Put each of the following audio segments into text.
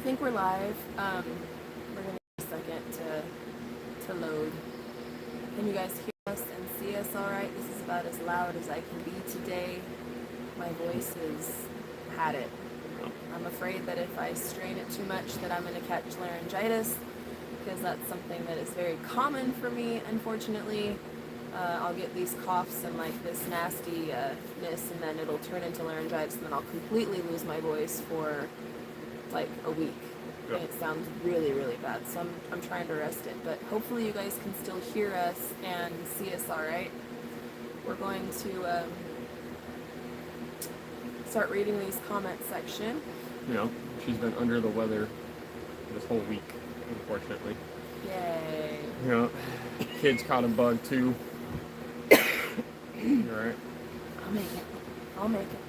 think we're live. We're gonna need a second to load. Can you guys hear us and see us all right? This is about as loud as I can be today. My voice has had it. I'm afraid that if I strain it too much that I'm gonna catch laryngitis, because that's something that is very common for me, unfortunately. I'll get these coughs and like this nastiness, and then it'll turn into laryngitis, and then I'll completely lose my voice for like a week. Yep. And it sounds really, really bad. So I'm trying to rest it, but hopefully you guys can still hear us and see us all right. We're going to start reading these comment section. You know, she's been under the weather this whole week, unfortunately. Yay. You know, kids caught a bug too. You alright? I'll make it. I'll make it.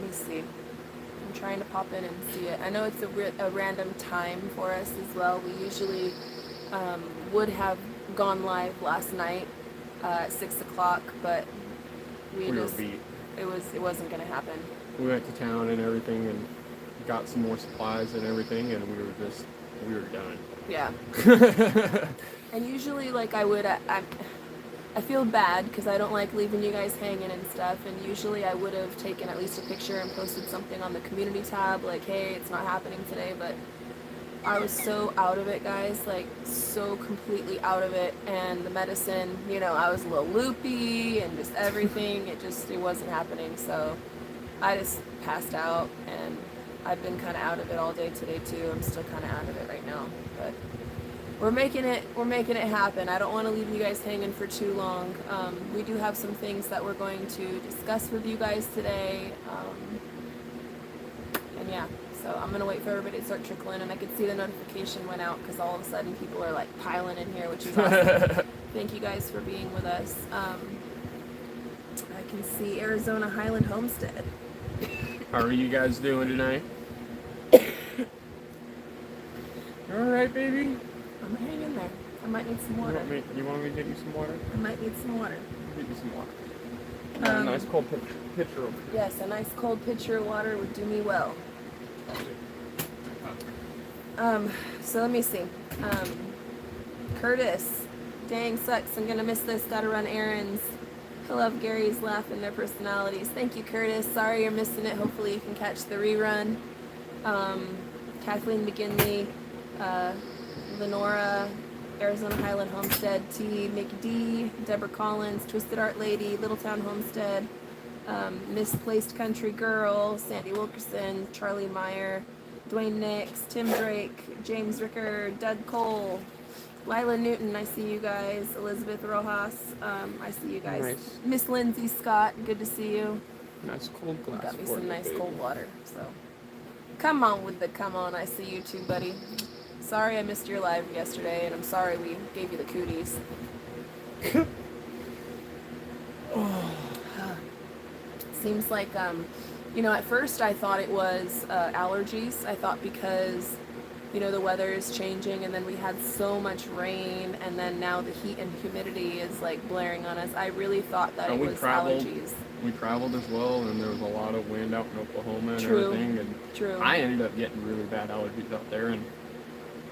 Let me see. I'm trying to pop in and see it. I know it's a random time for us as well. We usually would have gone live last night at 6 o'clock, but we were just beat. it wasn't gonna happen. We went to town and everything and got some more supplies and everything, and we were done. Yeah. And usually, like, I feel bad because I don't like leaving you guys hanging and stuff, and usually I would have taken at least a picture and posted something on the community tab, like, hey, it's not happening today, but I was so out of it, guys, like, so completely out of it, and the medicine, you know, I was a little loopy, and just everything, it wasn't happening, so I just passed out, and I've been kind of out of it all day today, too. I'm still kind of out of it right now, but we're making it happen. I don't want to leave you guys hanging for too long. We do have some things that we're going to discuss with you guys today. And yeah, so I'm going to wait for everybody to start trickling, and I could see the notification went out because all of a sudden people are like piling in here, which is awesome. Thank you guys for being with us. I can see Arizona Highland Homestead. How are you guys doing tonight? Alright, baby? I'm gonna hang in there. I might need some water. You want me to get you some water? I might need some water. I'll get you some water. A nice cold pitcher over here. Yes, a nice cold pitcher of water would do me well. So let me see. Curtis, dang, sucks. I'm gonna miss this. Gotta run errands. I love Gary's laugh and their personalities. Thank you, Curtis. Sorry you're missing it. Hopefully you can catch the rerun. Kathleen McGinley, Lenora, Arizona Highland Homestead, T. McD, Deborah Collins, Twisted Art Lady, Littletown Homestead, Misplaced Country Girl, Sandy Wilkerson, Charlie Meyer, Dwayne Nix, Tim Drake, James Ricker, Doug Cole, Lila Newton, I see you guys, Elizabeth Rojas, I see you guys. Nice. Miss Lindsay Scott, good to see you. Nice cold glass. Got me for some you, nice baby. cold water, so. Come on with the come on, I see you too, buddy. Sorry I missed your live yesterday, and I'm sorry we gave you the cooties. Seems like, you know, at first I thought it was allergies. I thought because, you know, the weather is changing, and then we had so much rain, and then now the heat and humidity is like blaring on us. I really thought that it was allergies. We traveled as well, and there was a lot of wind out in Oklahoma and True. everything, and True. I ended up getting really bad allergies out there, and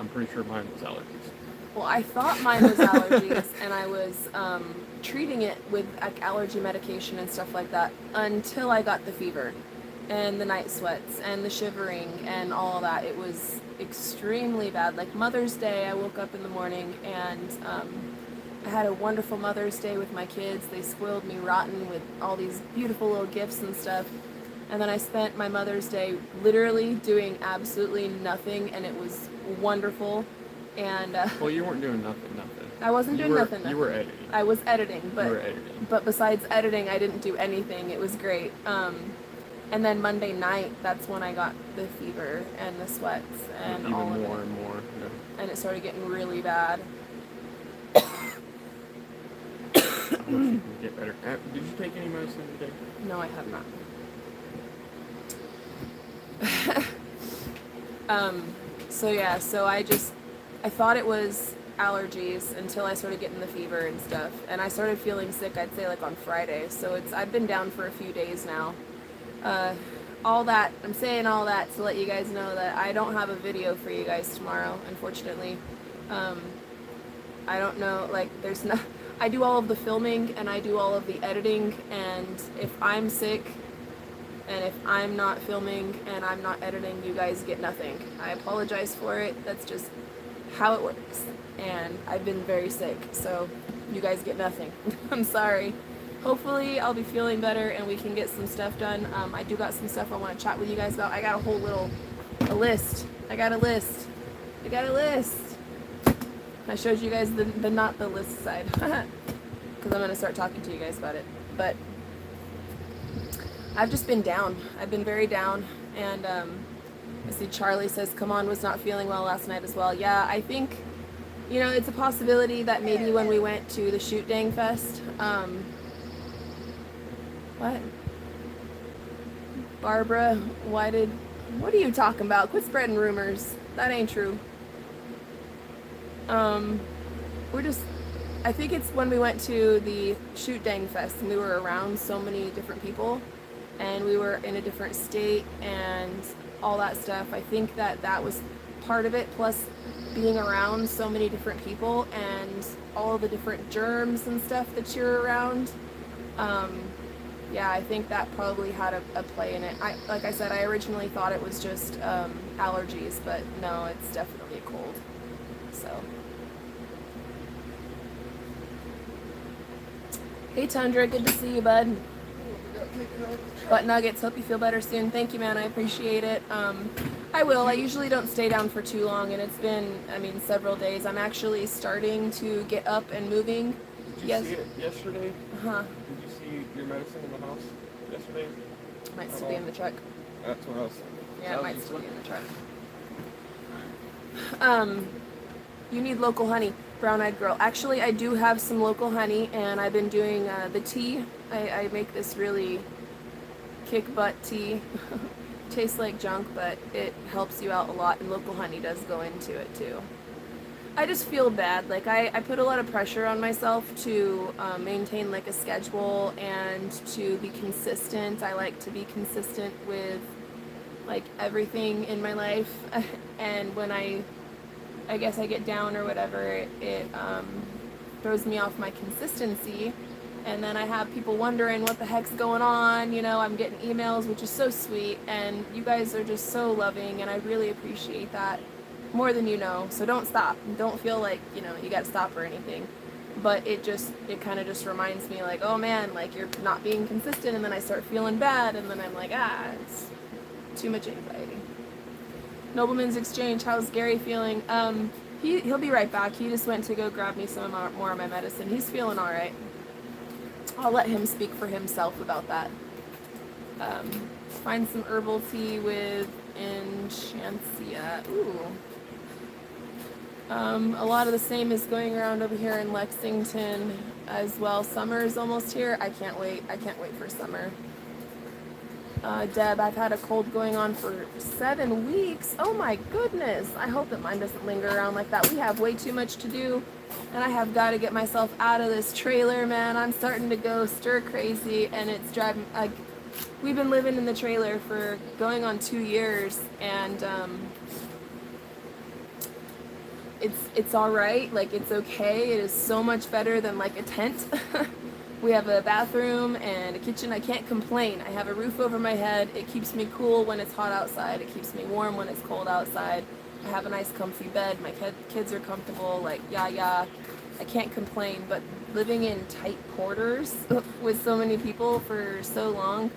I'm pretty sure mine was allergies. Well, I thought mine was allergies, and I was treating it with like allergy medication and stuff like that until I got the fever and the night sweats and the shivering and all of that. It was extremely bad. Like Mother's Day, I woke up in the morning and I had a wonderful Mother's Day with my kids. They spoiled me rotten with all these beautiful little gifts and stuff. And then I spent my Mother's Day literally doing absolutely nothing, and it was wonderful. And Well, you weren't doing nothing. I wasn't doing nothing. You were editing. I was editing, but You were editing. but besides editing, I didn't do anything. It was great. And then Monday night, that's when I got the fever and the sweats and Even all of more it. and more. Yeah. And it started getting really bad. I hope you can get better. Did you take any medicine today? No, I have not. So yeah, so I thought it was allergies until I started getting the fever and stuff, and I started feeling sick, I'd say like on Friday. So I've been down for a few days now. all that, I'm saying all that to let you guys know that I don't have a video for you guys tomorrow, unfortunately. I don't know, like, there's no, I do all of the filming and I do all of the editing, and if I'm sick and if I'm not filming and I'm not editing, you guys get nothing. I apologize for it. That's just how it works. And I've been very sick, so you guys get nothing. I'm sorry. Hopefully I'll be feeling better and we can get some stuff done. I do got some stuff I want to chat with you guys about. I got a whole little list. I got a list. I showed you guys the not the list side because I'm going to start talking to you guys about it. But I've just been down. I've been very down. And I see Charlie says, come on, was not feeling well last night as well. Yeah, I think, you know, it's a possibility that maybe when we went to the Shoot Dang Fest, what? Barbara, what are you talking about? Quit spreading rumors. That ain't true. I think it's when we went to the Shoot Dang Fest and we were around so many different people and we were in a different state and all that stuff. I think that was part of it, plus being around so many different people and all the different germs and stuff that you're around. Yeah, I think that probably had a play in it. Like I said, I originally thought it was just allergies, but no, it's definitely a cold. So, hey Tundra, good to see you, bud. Butt Nuggets, hope you feel better soon. Thank you, man, I appreciate it. I will. I usually don't stay down for too long, and it's been, I mean, several days. I'm actually starting to get up and moving. Did you see it yesterday? Uh-huh. Did you see your medicine in the house yesterday? Might still be in the truck. That's what I was thinking. Yeah, it might still be in the truck. You need local honey, brown-eyed girl. Actually, I do have some local honey, and I've been doing the tea. I make this really kick-butt tea. Tastes like junk, but it helps you out a lot, and local honey does go into it, too. I just feel bad. Like, I put a lot of pressure on myself to maintain, like, a schedule and to be consistent. I like to be consistent with, like, everything in my life, and when I guess I get down or whatever, it throws me off my consistency, and then I have people wondering what the heck's going on. You know, I'm getting emails, which is so sweet, and you guys are just so loving, and I really appreciate that more than you know. So don't stop. Don't feel like, you know, you gotta stop or anything, but it kind of just reminds me, like, oh man, like, you're not being consistent, and then I start feeling bad, and then I'm like, it's too much anxiety. Nobleman's Exchange, how's Gary feeling? He'll be right back. He just went to go grab me some more of my medicine. He's feeling all right. I'll let him speak for himself about that. Find some herbal tea with Enchantia. Ooh. A lot of the same is going around over here in Lexington as well. Summer is almost here. I can't wait. I can't wait for summer. Deb, I've had a cold going on for 7 weeks. Oh my goodness. I hope that mine doesn't linger around like that. We have way too much to do, and I have got to get myself out of this trailer, man. I'm starting to go stir crazy, and it's driving, like, we've been living in the trailer for going on 2 years, and it's all right. Like, it's okay. It is so much better than, like, a tent. We have a bathroom and a kitchen. I can't complain. I have a roof over my head. It keeps me cool when it's hot outside. It keeps me warm when it's cold outside. I have a nice comfy bed. My kids are comfortable. Like, yeah. I can't complain. But living in tight quarters with so many people for so long,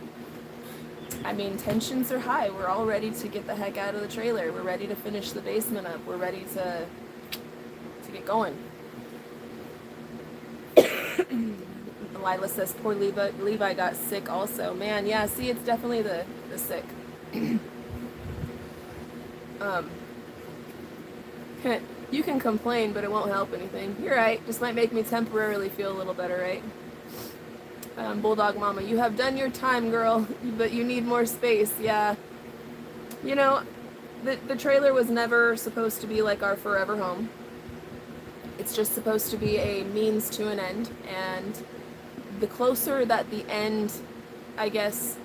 I mean, tensions are high. We're all ready to get the heck out of the trailer. We're ready to finish the basement up. We're ready to get going. Lila says poor Levi got sick also. Man, yeah, see, it's definitely the sick. You can complain, but it won't help anything. You're right. Just might make me temporarily feel a little better, right? Bulldog Mama, you have done your time, girl, but you need more space. Yeah. You know, the trailer was never supposed to be like our forever home. It's just supposed to be a means to an end, and the closer that the end, I guess,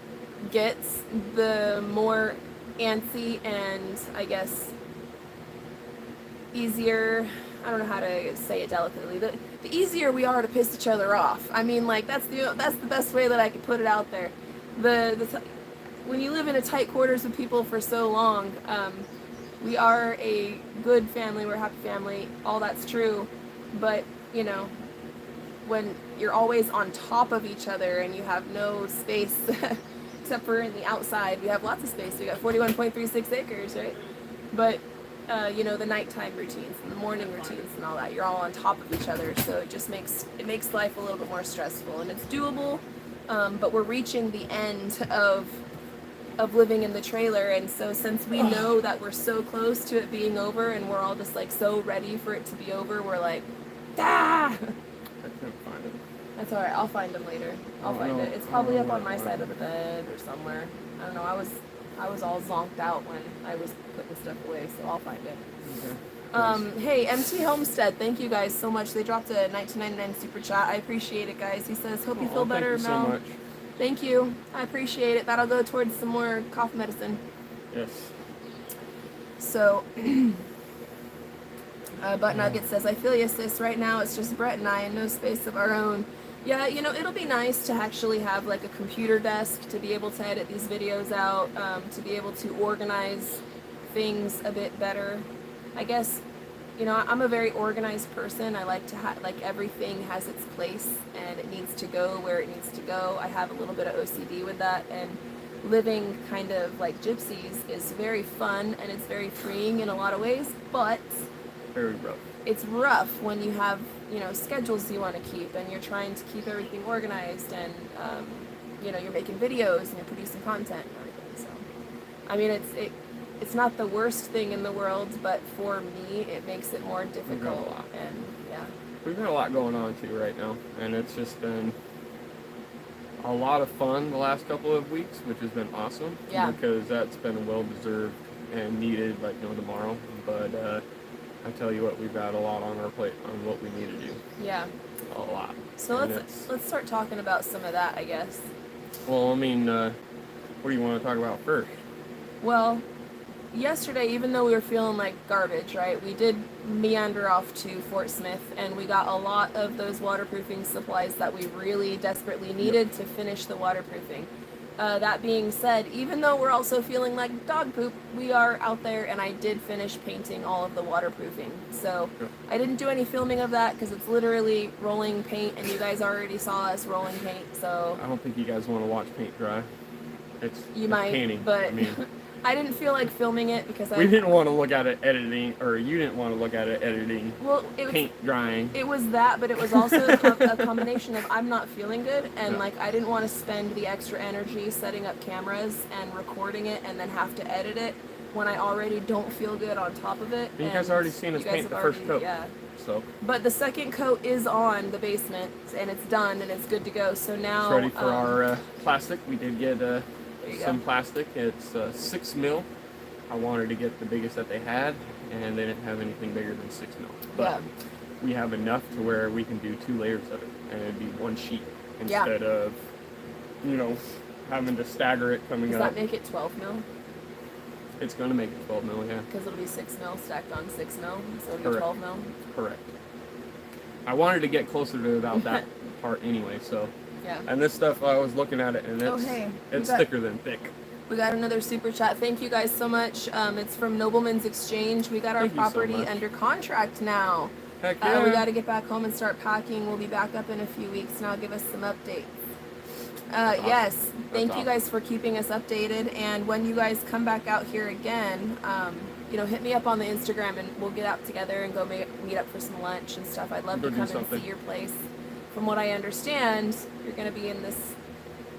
gets, the more antsy and, I guess, easier, I don't know how to say it delicately, the easier we are to piss each other off. I mean, like, that's the best way that I could put it out there. When you live in a tight quarters with people for so long, we are a good family, we're a happy family, all that's true, but, you know, when you're always on top of each other and you have no space, except for in the outside, we have lots of space, we got 41.36 acres, right? But, you know, the nighttime routines and the morning routines and all that, you're all on top of each other, so it just makes life a little bit more stressful, and it's doable, but we're reaching the end of living in the trailer, and so since we know that we're so close to it being over and we're all just like so ready for it to be over, we're like, ah! I couldn't find it. That's alright, I'll find them later. I'll find it. It's probably up on my side of the bed or somewhere. I don't know, I was all zonked out when I was putting stuff away, so I'll find it. Okay. Hey, MT Homestead, thank you guys so much. They dropped a $19.99 super chat. I appreciate it, guys. He says, hope you feel better, thank you Mel. so much. Thank you. I appreciate it. That'll go towards some more cough medicine. Yes. So, Butt Nugget says, I feel you, sis. Right now it's just Brett and I and no space of our own. Yeah, you know, it'll be nice to actually have like a computer desk to be able to edit these videos out, to be able to organize things a bit better. I guess, you know, I'm a very organized person. I like to have, like, everything has its place and it needs to go where it needs to go. I have a little bit of OCD with that, and living kind of like gypsies is very fun and it's very freeing in a lot of ways, but Very rough. it's rough when you have, you know, schedules you want to keep and you're trying to keep everything organized, and, you know, you're making videos and you're producing content and everything. So, I mean, it's not the worst thing in the world, but for me, it makes it more difficult. And yeah, We've got a lot going on too right now, and it's just been a lot of fun the last couple of weeks, which has been awesome. Yeah. Because that's been well deserved and needed, like no tomorrow. But I tell you what, we've got a lot on our plate on what we need to do. yeah. A lot. So And let's start talking about some of that, I guess. Well, I mean, what do you want to talk about first? Well, yesterday, even though we were feeling like garbage, right, we did meander off to Fort Smith, and we got a lot of those waterproofing supplies that we really desperately needed to finish the waterproofing. That being said, even though we're also feeling like dog poop, we are out there, and I did finish painting all of the waterproofing. So I didn't do any filming of that because it's literally rolling paint, and you guys already saw us rolling paint. So I don't think you guys want to watch paint dry. It's might, painting. but I mean, I didn't feel like filming it because we didn't want to look at it editing, or you didn't want to look at it editing. Well, it was, paint drying. It was that, but it was also a combination of I'm not feeling good, and like I didn't want to spend the extra energy setting up cameras and recording it and then have to edit it when I already don't feel good on top of it. You guys already seen us paint the first coat. Yeah. So. But the second coat is on the basement, and it's done, and it's good to go. So now It's ready for our plastic. We did get some go. plastic. It's 6 mil. I wanted to get the biggest that they had, and they didn't have anything bigger than 6 mil. But we have enough to where we can do 2 layers of it, and it'd be one sheet instead of, you know, having to stagger it coming Does up. that make it 12 mil? It's going to make it 12 mil, yeah. Because it'll be 6 mil stacked on 6 mil, so it'll be Correct. 12 mil. Correct. I wanted to get closer to about that part anyway, so. Yeah. And this stuff, I was looking at it, and it's thicker than thick. We got another super chat. Thank you guys so much. It's from Nobleman's Exchange. We got our Thank you so property much. under contract now. Heck yeah. We got to get back home and start packing. We'll be back up in a few weeks, and I'll give us some updates. Awesome. Yes, thank you awesome. guys for keeping us updated. And when you guys come back out here again, you know, hit me up on the Instagram, and we'll get out together and go meet up for some lunch and stuff. I'd love Go to do come and something. see your place. From what I understand, you're going to be in this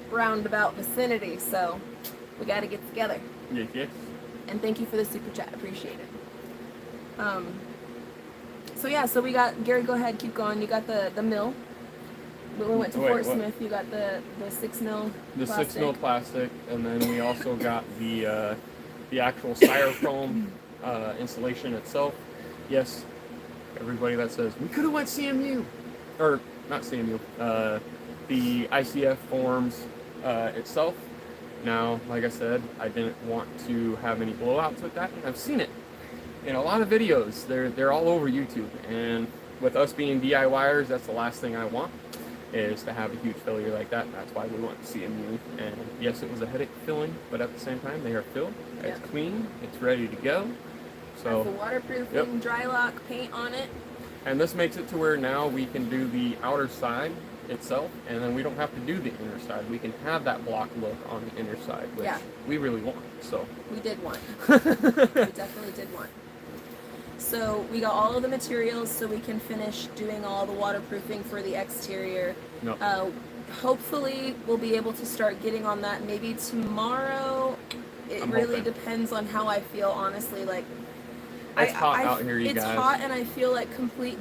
roundabout vicinity, so we got to get together. Yes, yes. And thank you for the super chat. Appreciate it. So yeah, so we got, Gary, go ahead, keep going. You got the mill. When we went to Fort Smith, you got the 6 mil The plastic. 6 mil plastic, and then we also got the actual styrofoam installation itself. Yes, everybody that says we could have went CMU, or not CMU, the ICF forms itself. Now, like I said, I didn't want to have any blowouts with that, and I've seen it in a lot of videos. They're all over YouTube, and with us being DIYers, that's the last thing I want, is to have a huge failure like that. That's why we want CMU. And yes, it was a headache filling, but at the same time, they are filled. It's clean. It's ready to go. So has the waterproofing dry lock paint on it. And this makes it to where now we can do the outer side itself, and then we don't have to do the inner side. We can have that block look on the inner side, which we really want. So we did want. We definitely did want. So we got all of the materials so we can finish doing all the waterproofing for the exterior. Hopefully we'll be able to start getting on that maybe tomorrow. It really depends on how I feel, honestly. Like, it's hot out here, you guys. It's hot, and I feel like complete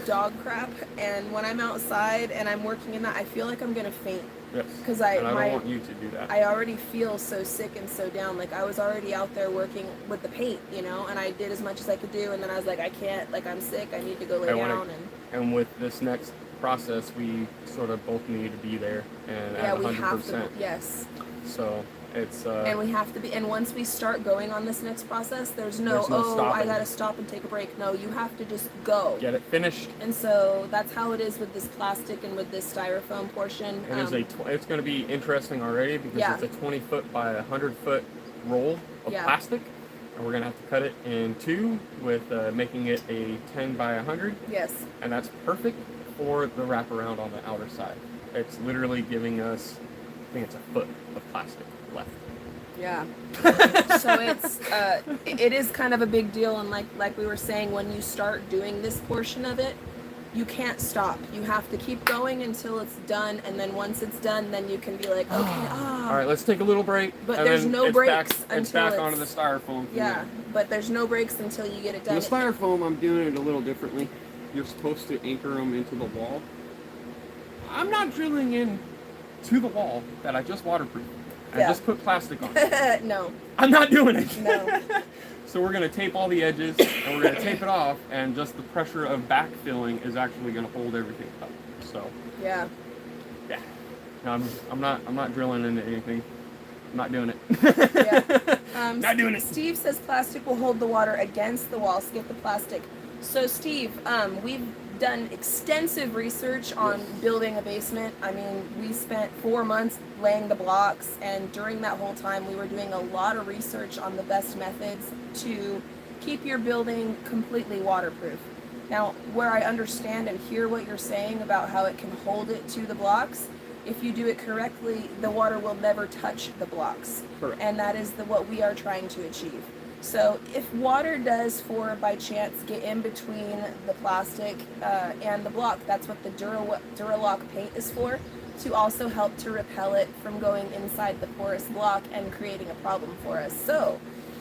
dog crap. And when I'm outside and I'm working in that, I feel like I'm gonna faint. Yes. Because I don't want you to do that. I already feel so sick and so down. Like, I was already out there working with the paint, you know, and I did as much as I could do, and then I was like, I can't. Like, I'm sick. I need to go lay down. And with this next process, we sort of both need to be there and at 100%. We have to. Yes. So it's and we have to be, and once we start going on this next process, there's no I gotta stop and take a break. No, you have to just go get it finished. And so that's how it is with this plastic and with this styrofoam portion. And it's going to be interesting already, because it's a 20-foot by 100-foot roll of plastic, and we're going to have to cut it in two with making it a 10 by 100. Yes. And that's perfect for the wraparound on the outer side. It's literally giving us, I think it's a foot of plastic left. Yeah. So it is kind of a big deal, and like we were saying, when you start doing this portion of it, you can't stop. You have to keep going until it's done, and then once it's done, then you can be like, okay, all right, let's take a little break. But and there's then no breaks until it's back onto the styrofoam. Yeah, but there's no breaks until you get it done. The styrofoam, I'm doing it a little differently. You're supposed to anchor them into the wall. I'm not drilling in to the wall that I just waterproofed. I just put plastic on it. No. I'm not doing it. No. So we're going to tape all the edges, and we're going to tape it off, and just the pressure of backfilling is actually going to hold everything up. So. Yeah. Yeah. No, I'm not drilling into anything. I'm not doing it. Yeah. Not doing it. Steve says plastic will hold the water against the wall. Skip the plastic. So Steve, we've done extensive research on building a basement. I mean, we spent 4 months laying the blocks, and during that whole time we were doing a lot of research on the best methods to keep your building completely waterproof. Now, where I understand and hear what you're saying about how it can hold it to the blocks, if you do it correctly, the water will never touch the blocks. Correct. And that is what we are trying to achieve. So if water does, by chance, get in between the plastic and the block, that's what the Duralock paint is for, to also help to repel it from going inside the porous block and creating a problem for us. So,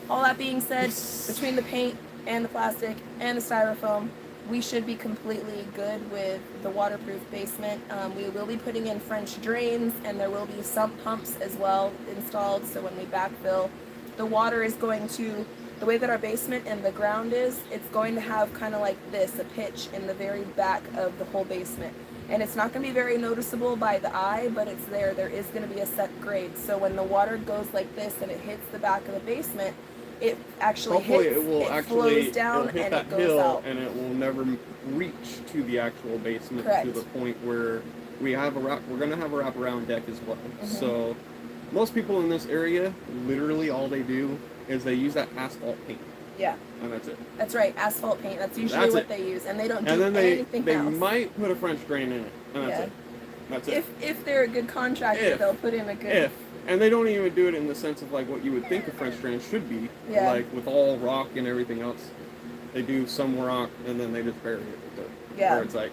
all that being said, between the paint and the plastic and the styrofoam, we should be completely good with the waterproof basement. We will be putting in French drains, and there will be sump pumps as well installed, so when we backfill, the water is going to, the way that our basement and the ground is, it's going to have kind of like this, a pitch in the very back of the whole basement. And it's not going to be very noticeable by the eye, but it's there. There is going to be a set grade. So when the water goes like this and it hits the back of the basement, it actually flows down and it goes out. And it will never reach to the actual basement. Correct. To the point where we're going to have a wraparound deck as well. Mm-hmm. So most people in this area, literally all they do is they use that asphalt paint. Yeah. And that's it. That's right, asphalt paint. That's usually what they use, and they don't do anything they else. They might put a French drain in it, and that's it. That's it. If they're a good contractor, they'll put in a good... And they don't even do it in the sense of like what you would think a French drain should be, like with all rock and everything else. They do some rock, and then they just bury it with dirt. Yeah. Where it's like,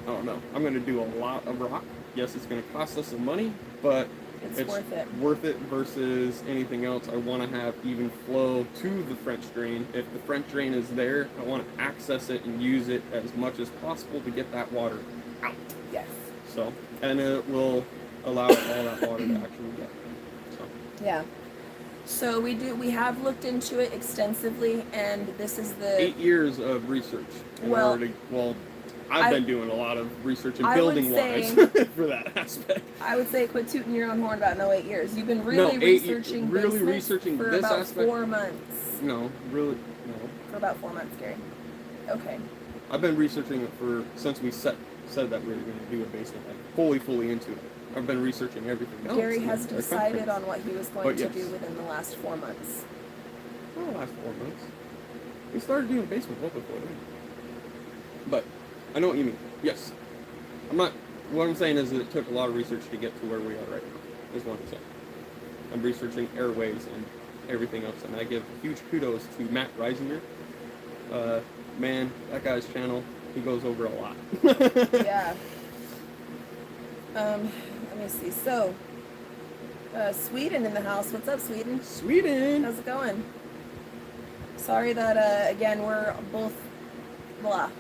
I don't know. I'm going to do a lot of rock. Yes, it's going to cost us some money, but it's worth it. Worth it versus anything else. I want to have even flow to the French drain. If the French drain is there, I want to access it and use it as much as possible to get that water out. Yes. So, and it will allow all that water to actually get. So. Yeah. So we have looked into it extensively, and this is the 8 years of research in order to, I've been doing a lot of research and I would building wise say- for that aspect. I would say quit tooting your own horn about 8 years. You've been really researching really basements researching for this about aspect? 4 months. No, really, no. For about 4 months, Gary. Okay. I've been researching it since we said that we were going to do a basement, like fully into it. I've been researching everything else. Gary has decided on what he was going to yes. do within the last 4 months. Not the last 4 months. We started doing basement well before then. But I know what you mean. Yes. What I'm saying is that it took a lot of research to get to where we are right now, is what I'm saying. I'm researching airways and everything else, and I give huge kudos to Matt Reisinger. Man, that guy's channel, he goes over a lot. Yeah. Let me see. So, Sweden in the house. What's up, Sweden? Sweden! How's it going? Sorry that, again, we're both blah.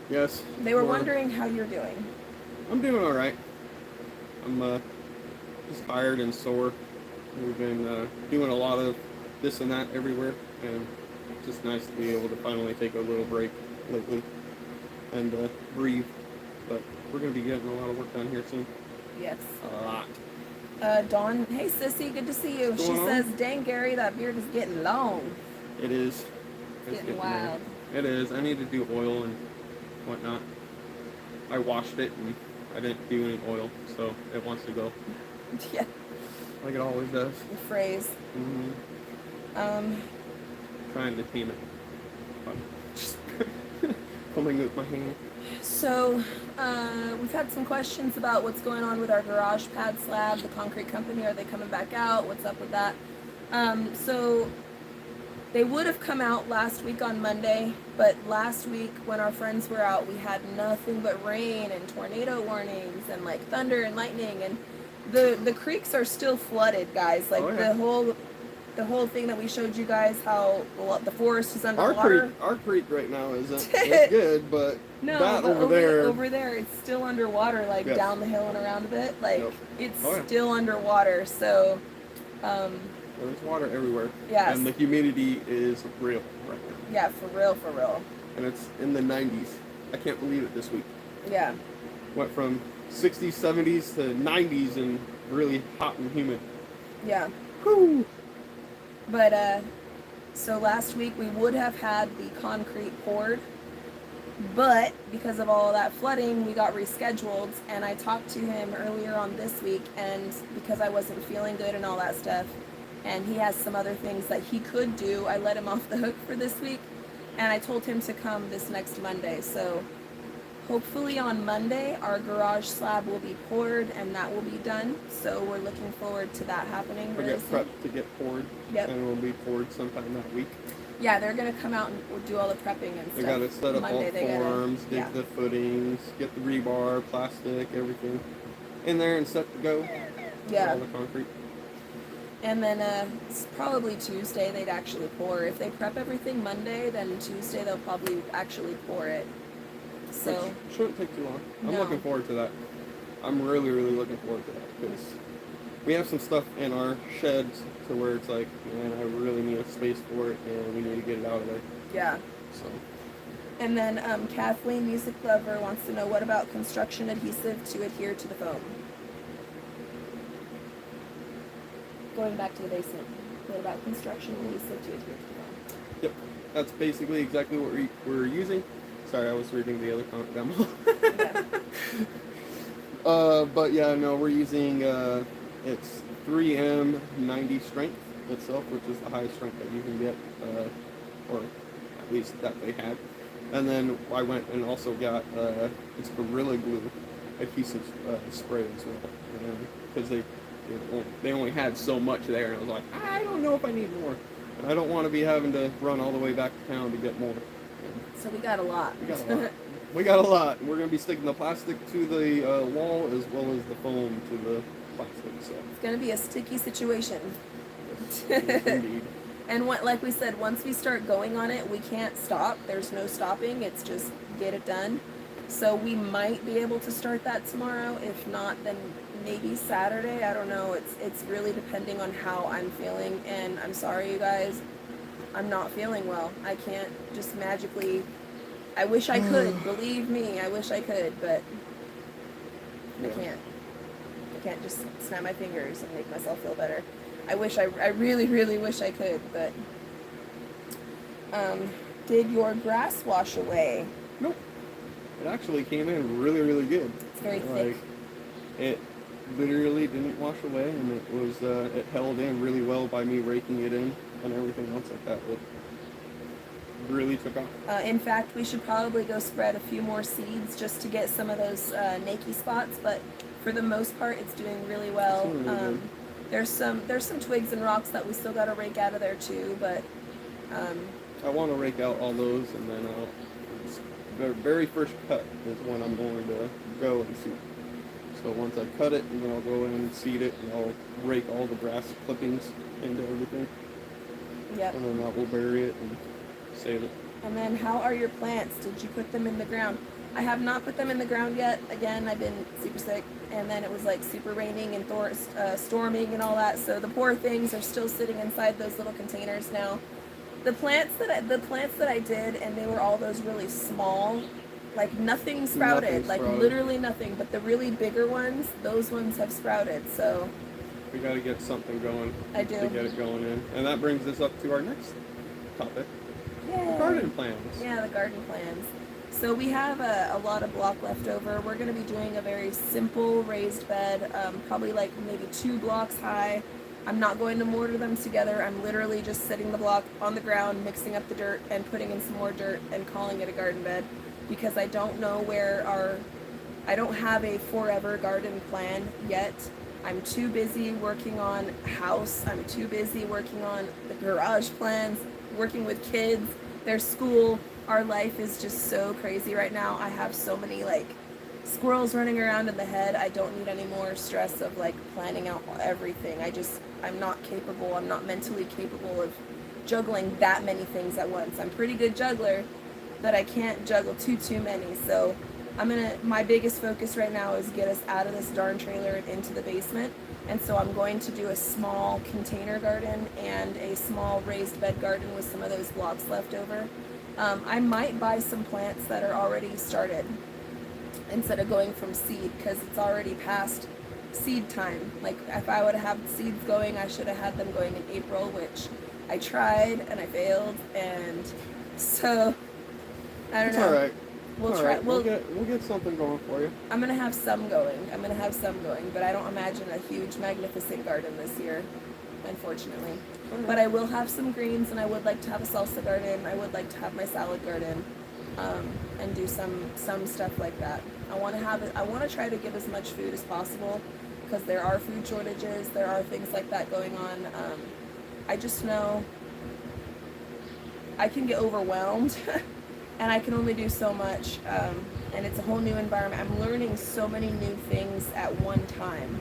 Yes. They were wondering how you're doing. I'm doing all right. I'm just tired and sore. We've been doing a lot of this and that everywhere, and it's just nice to be able to finally take a little break lately and breathe. But we're going to be getting a lot of work done here soon. Yes. A lot. Dawn, hey sissy, good to see you. What's She going on? says, dang Gary, that beard is getting long. It is. It's Getting there. wild. It is. I need to do oil and whatnot. I washed it and I didn't do any oil, so it wants to go Yeah, like it always does. the phrase. Trying to tame it. But just pulling with my hand. So, we've had some questions about what's going on with our garage pad slab, the concrete company. Are they coming back out? What's up with that? So, they would have come out last week on Monday, but last week when our friends were out, we had nothing but rain and tornado warnings and like thunder and lightning, and the creeks are still flooded, guys. Like the whole thing that we showed you guys, how the forest is underwater. Our creek right now isn't it's good, but No, that but over there, it's still underwater, like Yes. down the hill and around a bit. Like Yep. it's Oh, yeah. still underwater. So, there's water everywhere. Yes. And the humidity is real right now. yeah, for real. And it's in the 90s. I can't believe it this week. Yeah, Went from 60s, 70s to 90s and really hot and humid. yeah. Whew. But so last week we would have had the concrete poured, but because of all that flooding, we got rescheduled. And I talked to him earlier on this week, and because I wasn't feeling good and all that stuff, and he has some other things that he could do, I let him off the hook for this week, and I told him to come this next Monday. So hopefully on Monday our garage slab will be poured and that will be done. So we're looking forward to that happening We really get soon. prepped to get poured. Yep. And it will be poured sometime that week. Yeah, they're gonna come out and we'll do all the prepping and stuff. They got to set up Monday, all they gotta- forms, dig yeah. the footings, get the rebar, plastic, everything in there and set to go. Yeah. All the concrete. And then it's probably Tuesday they'd actually pour. If they prep everything Monday, then Tuesday they'll probably actually pour it. So Which shouldn't take too long. I'm No. looking forward to that. I'm really, really looking forward to that because we have some stuff in our sheds to where it's like, man, I really need a space for it and we need to get it out of there. yeah. So And then Kathleen, Music Lover, wants to know, what about construction adhesive to adhere to the foam? Going back to the basement. What about construction adhesive to adhere to the foam? yep, that's basically exactly what we're using. Sorry, I was reading the other comment demo. Yeah. But yeah, no, we're using it's 3M 90 strength itself, which is the highest strength that you can get, or at least that they had. And then I went and also got it's Gorilla Glue adhesive spray as well, because they only had so much there, and I was like, I don't know if I need more. And I don't want to be having to run all the way back to town to get more. So we got a lot. We got a lot. We got a lot. We're going to be sticking the plastic to the wall as well as the foam to the plastic. So It's gonna be a sticky situation. yes, indeed. And like we said, once we start going on it, we can't stop. There's no stopping. It's just get it done. So we might be able to start that tomorrow. If not, then maybe Saturday. I don't know. It's really depending on how I'm feeling. And I'm sorry, you guys. I'm not feeling well. I can't just magically I wish I could. Believe me, I wish I could, but I can't. I can't just snap my fingers and make myself feel better. I really, really wish I could, but did your grass wash away? Nope. It actually came in really, really good. It's very thick. It literally didn't wash away, and it was it held in really well by me raking it in and everything else like that. It really took off. In fact, we should probably go spread a few more seeds just to get some of those nakey spots, but for the most part, it's doing really well. It's doing really good. There's some twigs and rocks that we still got to rake out of there too, but I want to rake out all those, and then the very first cut is when I'm going to go and seed. So once I cut it, and then I'll go in and seed it, and I'll rake all the grass clippings into everything. Yep. And then that will bury it and save it. And then how are your plants? Did you put them in the ground? I have not put them in the ground yet. Again, I've been super sick, and then it was like super raining and storming and all that. So the poor things are still sitting inside those little containers now. The plants that I did, and they were all those really small, like nothing sprouted, like literally nothing. But the really bigger ones, those ones have sprouted. So we got to get something going. I do. To get it going in, and that brings us up to our next topic. Yay. The garden plans. Yeah, the garden plans. So we have a lot of block left over. We're going to be doing a very simple raised bed, probably like maybe 2 blocks high. I'm not going to mortar them together. I'm literally just setting the block on the ground, mixing up the dirt, and putting in some more dirt and calling it a garden bed, because I don't know I don't have a forever garden plan yet. I'm too busy working on house. I'm too busy working on the garage plans, working with kids, their school. Our life is just so crazy right now. I have so many like squirrels running around in the head. I don't need any more stress of like planning out everything. I'm not capable. I'm not mentally capable of juggling that many things at once. I'm a pretty good juggler, but I can't juggle too many. So my biggest focus right now is get us out of this darn trailer and into the basement. And so I'm going to do a small container garden and a small raised bed garden with some of those blocks left over. I might buy some plants that are already started instead of going from seed, because it's already past seed time. Like if I would have seeds going, I should have had them going in April, which I tried and I failed, and so I don't know. All right. We'll All try. right. We'll get something going for you. I'm gonna have some going. But I don't imagine a huge, magnificent garden this year, unfortunately. But I will have some greens, and I would like to have a salsa garden. I would like to have my salad garden, and do some stuff like that. I want to try to get as much food as possible, because there are food shortages. There are things like that going on. I just know I can get overwhelmed, and I can only do so much. And it's a whole new environment. I'm learning so many new things at one time.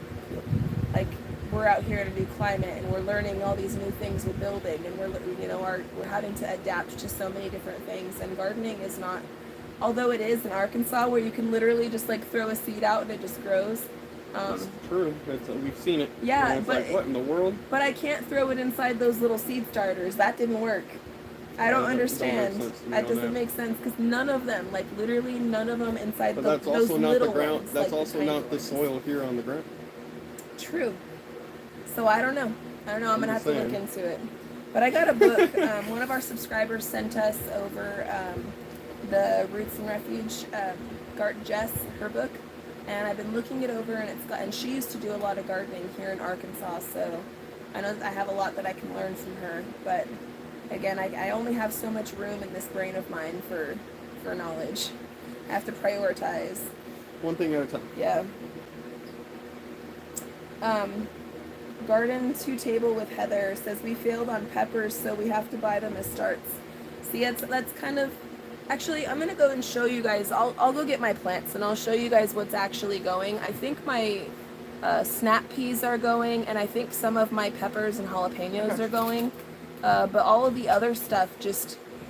Like, we're out here in a new climate, and we're learning all these new things with building, and we're having to adapt to so many different things. And gardening is not, although it is in Arkansas where you can literally just like throw a seed out and it just grows. That's true. We've seen it. Yeah, and it's but like, what in the world? But I can't throw it inside those little seed starters. That didn't work. I don't understand. That doesn't make sense, because none of them, like literally none of them inside But those that's also not little the ground. ones, That's like also not the soil here on the ground. True. So I don't know. I'm gonna have to look saying. into it. But I got a book. One of our subscribers sent us over the Roots and Refuge, Jess, her book, and I've been looking it over, and she used to do a lot of gardening here in Arkansas, so I know I have a lot that I can learn from her. But again, I only have so much room in this brain of mine for knowledge. I have to prioritize. One thing at a time. Yeah. Garden to Table with Heather says we failed on peppers, so we have to buy them as starts. See, that's kind of, actually, I'm gonna go and show you guys. I'll go get my plants and I'll show you guys what's actually going. I think my snap peas are going, and I think some of my peppers and jalapenos are going. But all of the other stuff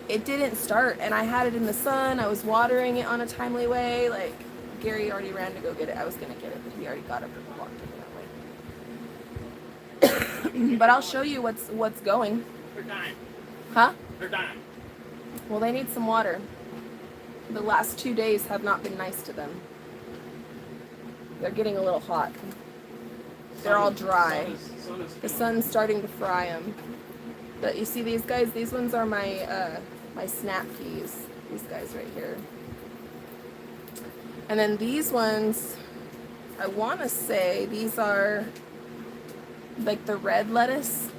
it didn't start, and I had it in the sun. I was watering it on a timely way. Like, Gary already ran to go get it. I was gonna get it, but he already got up and walked it that way. But I'll show you what's going. They're dying. Huh? They're dying. Well, they need some water. the last 2 days have not been nice to them. They're getting a little hot. They're all dry. The sun's starting to fry them. But you see these guys? These ones are my my snap peas. These guys right here. And then these ones, I want to say these are like the red lettuce.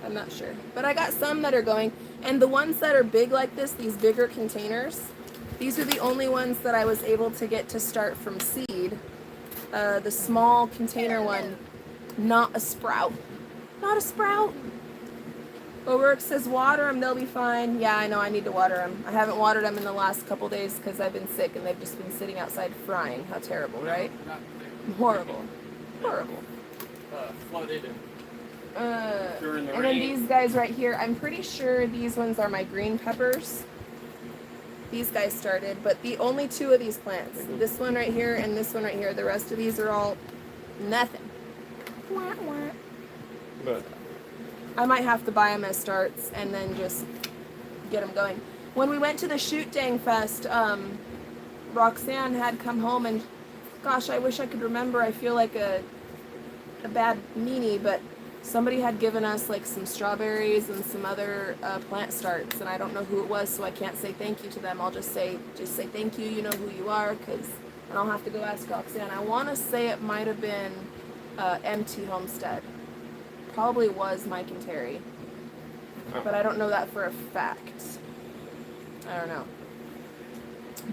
I'm not sure. But I got some that are going. And the ones that are big like this, these bigger containers, these are the only ones that I was able to get to start from seed. The small container one, not a sprout. Not a sprout. O'Rourke says water them, they'll be fine. Yeah, I know I need to water them. I haven't watered them in the last couple days because I've been sick and they've just been sitting outside frying. How terrible, right? Horrible. Horrible. Flooded and during the and rain. then these guys right here, I'm pretty sure these ones are my green peppers. These guys started, but the only two of these plants, this one right here and this one right here, the rest of these are all nothing. Wah, wah. But I might have to buy them as starts and then just get them going. When we went to the Shoot Dang Fest, Roxanne had come home and, gosh, I wish I could remember. I feel like a bad meanie, but somebody had given us like some strawberries and some other plant starts, and I don't know who it was, so I can't say thank you to them. I'll just say thank you. You know who you are, and I'll have to go ask Roxanne. I want to say it might have been MT Homestead. Probably was Mike and Terry, but I don't know that for a fact. I don't know.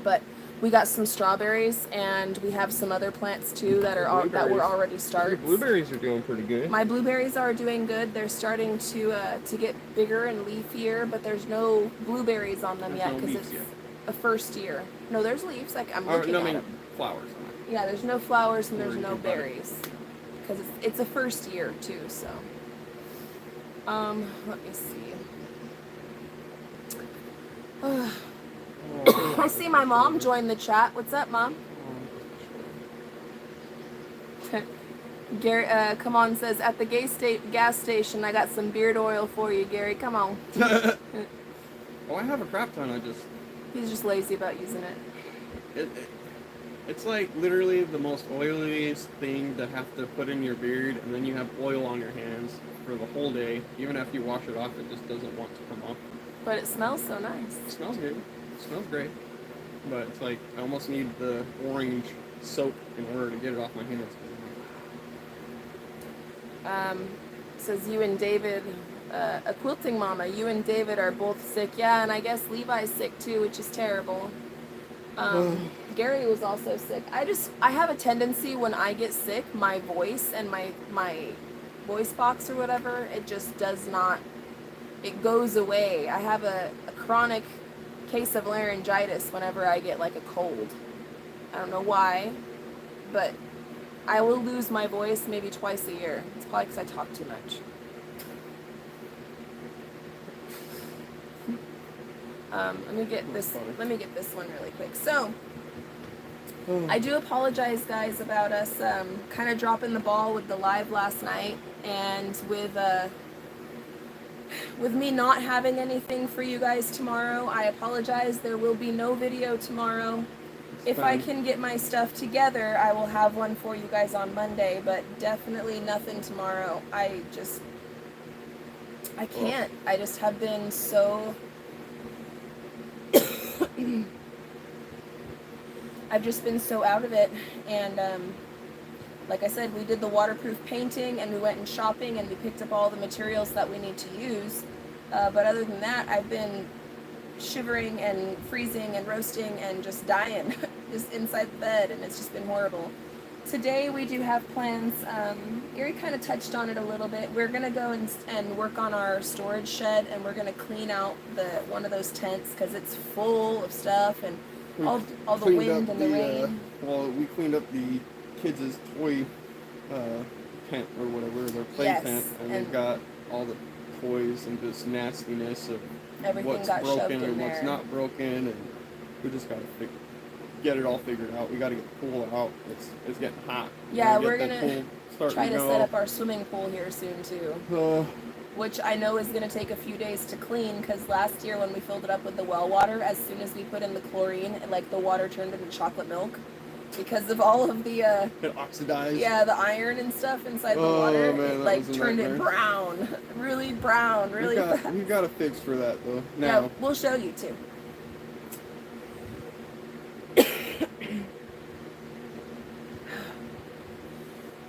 But we got some strawberries, and we have some other plants too that were already starts. your blueberries are doing pretty good. My blueberries are doing good. They're starting to get bigger and leafier, but there's no blueberries on them yet because it's a first year. No, there's leaves. Like I'm looking at them. Flowers. Yeah, there's no flowers and there's no berries because it's a first year too. So, let me see. I see my mom join the chat. What's up, Mom? Gary, come on, says, at the gas station, I got some beard oil for you, Gary. Come on. Oh, I have a crap ton. He's just lazy about using it. It's like literally the most oiliest thing to have to put in your beard, and then you have oil on your hands for the whole day. Even after you wash it off, it just doesn't want to come off. But it smells so nice. It smells good. It smells great. But it's like I almost need the orange soap in order to get it off my hands. Says you and David, a quilting mama, you and David are both sick. Yeah, and I guess Levi's sick too, which is terrible. Gary was also sick. I have a tendency when I get sick, my voice and my voice box or whatever, it just does not, it goes away. I have a chronic case of laryngitis whenever I get like a cold. I don't know why, but I will lose my voice maybe twice a year. It's probably because I talk too much. Let me get this one really quick. So, I do apologize, guys, about us kind of dropping the ball with the live last night, and with me not having anything for you guys tomorrow. I apologize. There will be no video tomorrow. If I can get my stuff together, I will have one for you guys on Monday, but definitely nothing tomorrow. I can't. I just have been so... I've just been so out of it, and like I said, we did the waterproof painting, and we went and shopping, and we picked up all the materials that we need to use, but other than that, I've been shivering and freezing and roasting and just dying just inside the bed, and it's just been horrible. Today we do have plans. Gary kind of touched on it a little bit. We're gonna go and work on our storage shed, and we're gonna clean out one of those tents because it's full of stuff and all the wind and the rain. Well, we cleaned up the kids' toy tent or whatever, their play tent, and they've got all the toys and just nastiness of what's broken and what's not broken, and we just gotta get it all figured out. We gotta get the pool out. It's getting hot. Yeah, we're gonna try to set up our swimming pool here soon too. which I know is going to take a few days to clean, because last year when we filled it up with the well water, as soon as we put in the chlorine, like the water turned into chocolate milk because of all of the it oxidized. Yeah, the iron and stuff inside the water. Man, it like turned it brown, really brown, really fast. We've got a fix for that though. Now. Yeah, we'll show you too.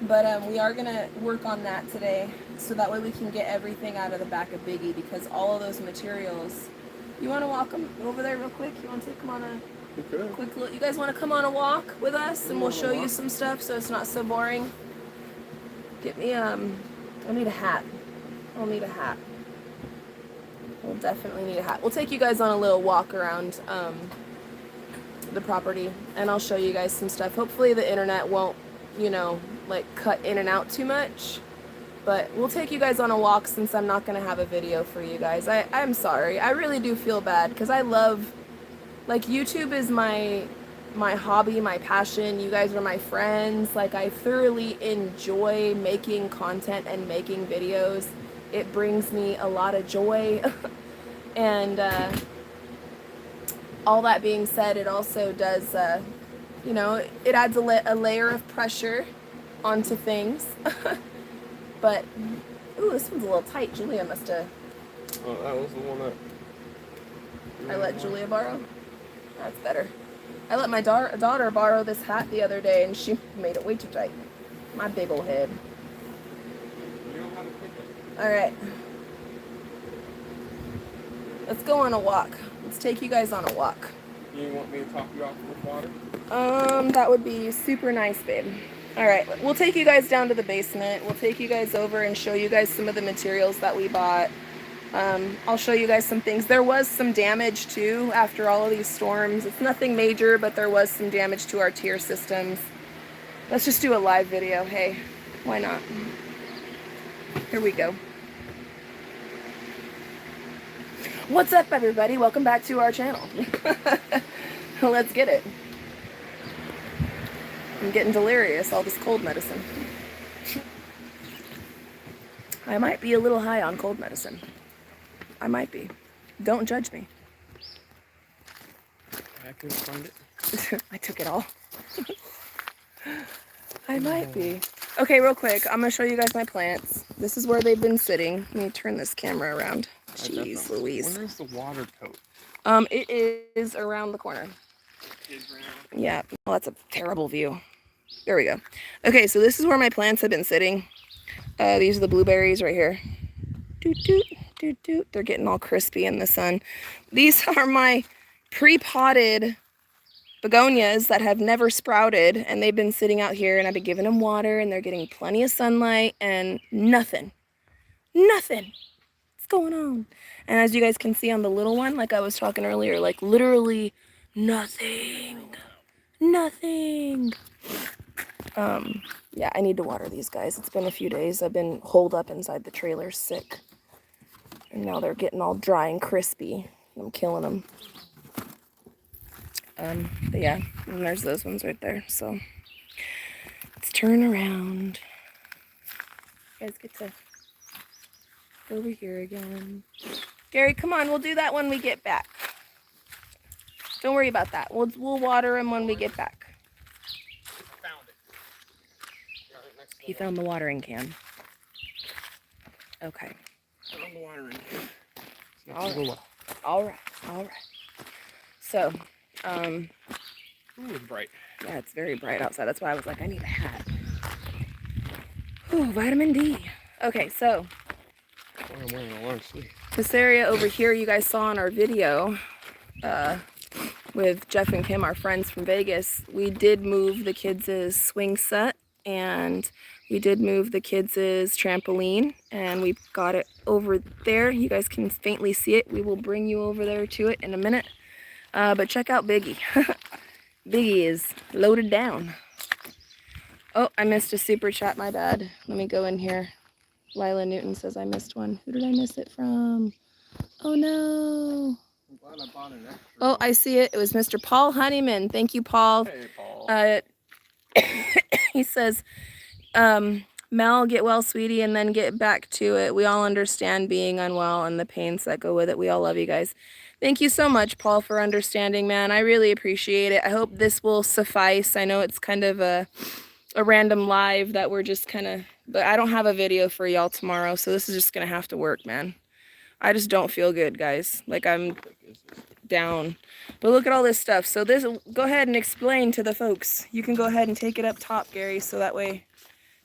But we are gonna work on that today, so that way we can get everything out of the back of Biggie, because all of those materials. You want to walk them over there real quick? You want to take them on a quick look? You guys want to come on a walk with us, and we'll show you some stuff, so it's not so boring. Get me I need a hat. I'll need a hat. We'll definitely need a hat. We'll take you guys on a little walk around the property, and I'll show you guys some stuff. Hopefully the internet won't, you know, like cut in and out too much, but we'll take you guys on a walk since I'm not gonna have a video for you guys. I'm sorry, I really do feel bad, because I love, like, YouTube is my hobby, my passion. You guys are my friends. Like, I thoroughly enjoy making content and making videos. It brings me a lot of joy. And all that being said, it also does you know, it adds a layer of pressure onto things. But, ooh, this one's a little tight. Julia must have... Oh, that was the one that... I let Julia borrow? That's better. I let my daughter borrow this hat the other day, and she made it way too tight. My big old head. You know how to pick it. Alright. Let's go on a walk. Let's take you guys on a walk. You want me to top you off with water? That would be super nice, babe. Alright, we'll take you guys down to the basement. We'll take you guys over and show you guys some of the materials that we bought. I'll show you guys some things. There was some damage too after all of these storms. It's nothing major, but there was some damage to our tier systems. Let's just do a live video. Hey, why not? Here we go. What's up, everybody? Welcome back to our channel. Let's get it. I'm getting delirious, all this cold medicine. I might be a little high on cold medicine. I might be. Don't judge me. I couldn't find it. I took it all. I might be. Okay, real quick, I'm going to show you guys my plants. This is where they've been sitting. Let me turn this camera around. Jeez Louise. Where's the water coat? It is around the corner. Yeah, well, that's a terrible view. There we go. Okay, so this is where my plants have been sitting. These are the blueberries right here. Doot, doot, doot, doot. They're getting all crispy in the sun. These are my pre-potted begonias that have never sprouted, and they've been sitting out here, and I've been giving them water, and they're getting plenty of sunlight, and nothing. What's going on? And as you guys can see on the little one, like I was talking earlier, like literally nothing. Yeah, I need to water these guys. It's been a few days. I've been holed up inside the trailer sick. And now they're getting all dry and crispy. I'm killing them. But yeah, and there's those ones right there. So let's turn around. You guys get to go over here again. Gary, come on. We'll do that when we get back. Don't worry about that. We'll water them when we get back. He found the watering can. Okay. Found the watering can. All right. So, ooh, it's bright. Yeah, it's very bright outside. That's why I was like, I need a hat. Ooh, vitamin D. Okay, so I'm wearing a long sleeve. this area over here you guys saw in our video with Jeff and Kim, our friends from Vegas. We did move the kids' swing set, and we did move the kids' trampoline, and we got it over there. You guys can faintly see it. We will bring you over there to it in a minute. But check out Biggie. Biggie is loaded down. Oh, I missed a super chat, my bad. Let me go in here. Lila Newton says I missed one. Who did I miss it from? Oh no. I'm glad I bought an extra. Oh, I see it. It was Mr. Paul Honeyman. Thank you, Paul. Hey, Paul. He says, Mel, get well, sweetie, and then get back to it. We all understand being unwell and the pains that go with it. We all love you guys. Thank you so much, Paul, for understanding, man. I really appreciate it. I hope this will suffice. I know it's kind of a random live that we're just kind of, but I don't have a video for y'all tomorrow, so this is just gonna have to work, man. I just don't feel good, guys. Like, I'm down. But look at all this stuff. So this, go ahead and explain to the folks. You can go ahead and take it up top, Gary, so that way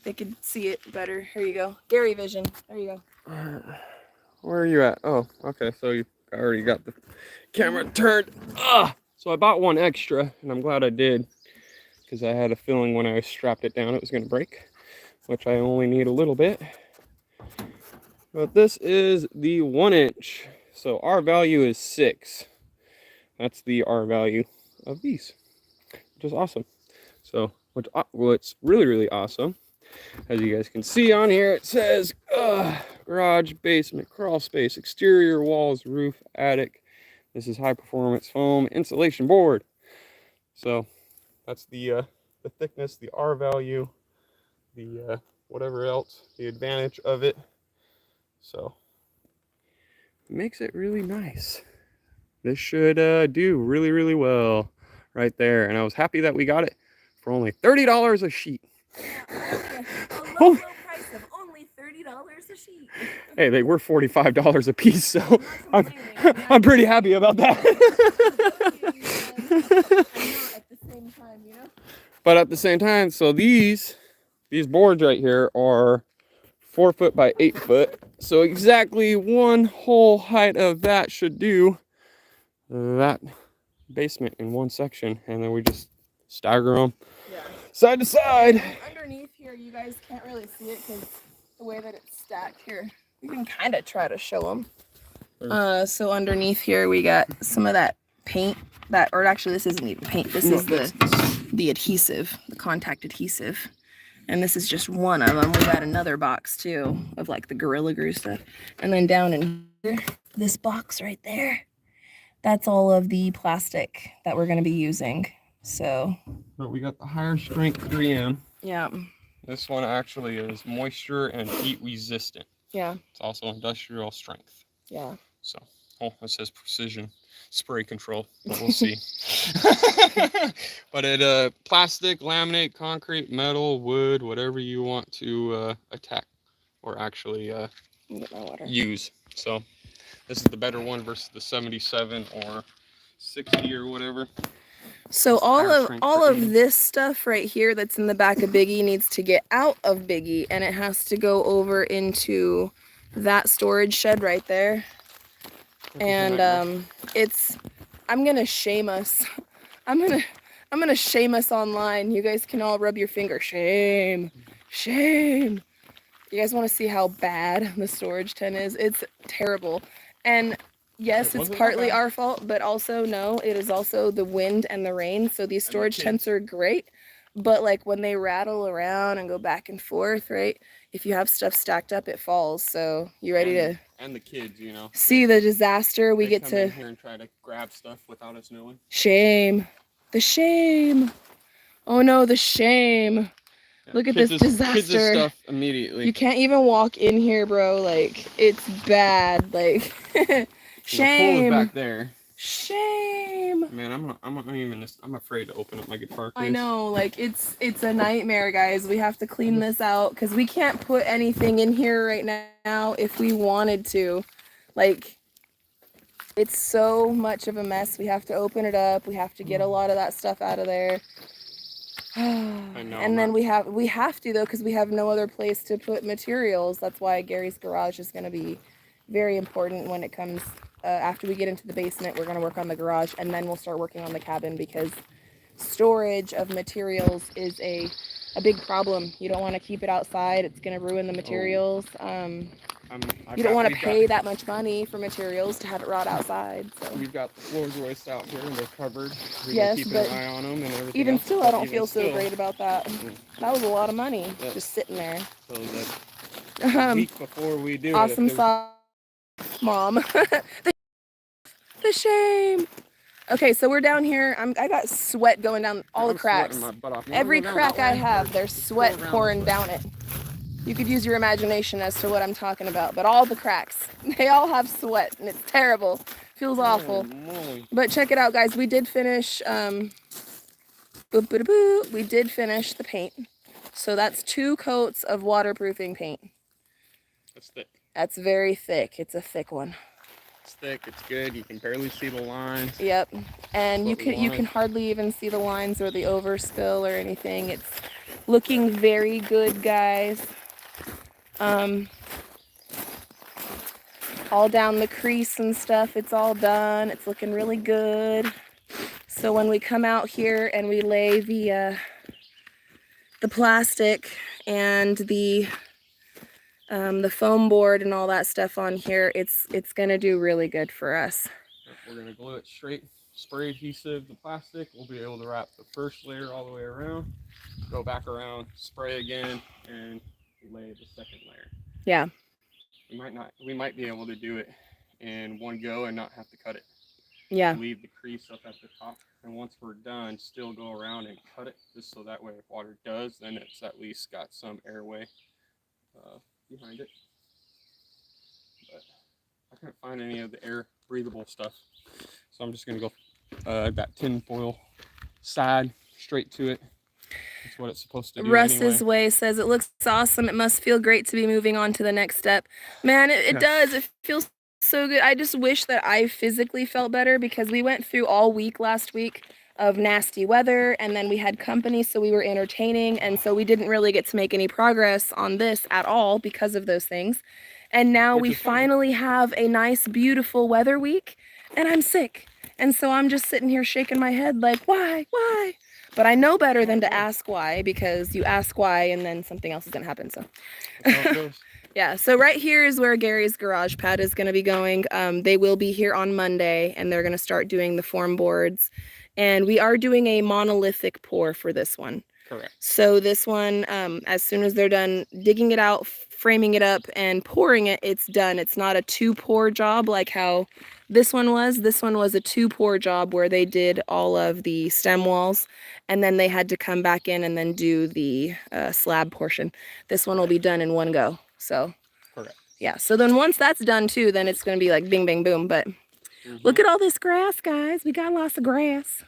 they can see it better. Here you go. Gary Vision. There you go. Where are you at? Oh, okay. So you already got the camera turned. So I bought one extra, and I'm glad I did, because I had a feeling when I strapped it down it was going to break, which I only need a little bit. But this is the 1-inch. So R value is 6. That's the R value of these, which is awesome. So what's really, really awesome, as you guys can see on here, it says garage, basement, crawl space, exterior walls, roof, attic. This is high performance foam insulation board. So that's the thickness, the R value, the whatever else, the advantage of it. So it makes it really nice. This should do really, really well right there. And I was happy that we got it for only $30 a sheet. A low price of only $30 a sheet. Hey, they were $45 a piece, so I'm pretty happy about that. At the same time, you know? But at the same time, so these boards right here are 4 foot by 8 foot. So exactly one whole height of that should do that basement in one section. And then we just stagger them side to side. And underneath here, you guys can't really see it because the way that it's stacked here. You can kind of try to show them. So underneath here, we got some of that paint or actually this isn't even paint. This is the adhesive, the contact adhesive. And this is just one of them. We got another box too of like the Gorilla Glue stuff. And then down in here, this box right there, that's all of the plastic that we're going to be using. So. But we got the higher strength 3M. Yeah. This one actually is moisture and heat resistant. Yeah. It's also industrial strength. Yeah. So, it says precision spray control, but we'll see. But it plastic, laminate, concrete, metal, wood, whatever you want to attack or actually use. So this is the better one versus the 77 or 60 or whatever. So all of this stuff right here that's in the back of Biggie needs to get out of Biggie, and it has to go over into that storage shed right there. And I'm gonna shame us. I'm gonna shame us online. You guys can all rub your finger. Shame. You guys want to see how bad the storage tent is? It's terrible. And yes, it's partly our fault, but also no, it is also the wind and the rain. So these storage tents are great, but like when they rattle around and go back and forth, right? If you have stuff stacked up, it falls. So you ready to? And the kids, you know. See the disaster we get to. Come in here and try to grab stuff without us knowing. Shame. The shame. Oh no, the shame. Yeah, look at this disaster. Kids this stuff immediately. You can't even walk in here, bro. Like, it's bad. Like, shame. The pool is back there. Shame. Man, I'm afraid to open up my guitar case. I know, like it's a nightmare, guys. We have to clean this out because we can't put anything in here right now if we wanted to. Like, it's so much of a mess. We have to open it up. We have to get a lot of that stuff out of there. I know. And then we have to though, because we have no other place to put materials. That's why Gary's garage is going to be very important when it comes. After we get into the basement, we're going to work on the garage, and then we'll start working on the cabin, because storage of materials is a big problem. You don't want to keep it outside. It's going to ruin the materials. You don't want to pay that much money for materials to have it rot outside. So. We've got the floor joists out here, and they're covered. Yes, keep but an eye on them and everything even else. still, I don't feel so great about that. That was a lot of money just sitting there. So that a week before we do awesome sauce, Mom. The shame. Okay, so we're down here. I got sweat going down all the cracks. Every crack I have, there's sweat pouring down it. You could use your imagination as to what I'm talking about. But all the cracks, they all have sweat, and it's terrible. Feels awful. But check it out, guys. We did finish, we did finish the paint. So that's 2 coats of waterproofing paint. That's thick. That's very thick. It's a thick one. It's thick. It's good. You can barely see the lines. Yep. And you can hardly even see the lines or the overspill or anything. It's looking very good, guys. All down the crease and stuff, it's all done. It's looking really good. So when we come out here and we lay the plastic and the foam board and all that stuff on here, it's gonna do really good for us. We're gonna glue it straight, spray adhesive the plastic. We'll be able to wrap the first layer all the way around, go back around, spray again, and lay the second layer. Yeah. We might be able to do it in one go and not have to cut it. Yeah. Leave the crease up at the top, and once we're done, still go around and cut it, just so that way if water does, then it's at least got some airway behind it. But I couldn't find any of the air breathable stuff, so I'm just gonna go that tin foil side straight to it. That's what it's supposed to do. Russ's anyway. Way says it looks awesome. It must feel great to be moving on to the next step. Man, it does. It feels so good. I just wish that I physically felt better, because we went through all week last week of nasty weather, and then we had company, so we were entertaining, and so we didn't really get to make any progress on this at all because of those things. And now we finally have a nice, beautiful weather week, and I'm sick. And so I'm just sitting here shaking my head like, why? But I know better than to ask why, because you ask why and then something else is going to happen. So That's how it goes. yeah, so right here is where Gary's garage pad is going to be going. They will be here on Monday, and they're going to start doing the form boards. And we are doing a monolithic pour for this one. Correct. So this one, as soon as they're done digging it out, framing it up, and pouring it, it's done. It's not a 2-pour job like how this one was. This one was a 2-pour job where they did all of the stem walls, and then they had to come back in and then do the slab portion. This one will be done in one go. So correct. Yeah, so then once that's done too, then it's going to be like bing, bang, boom. But look at all this grass, guys. We got lots of grass.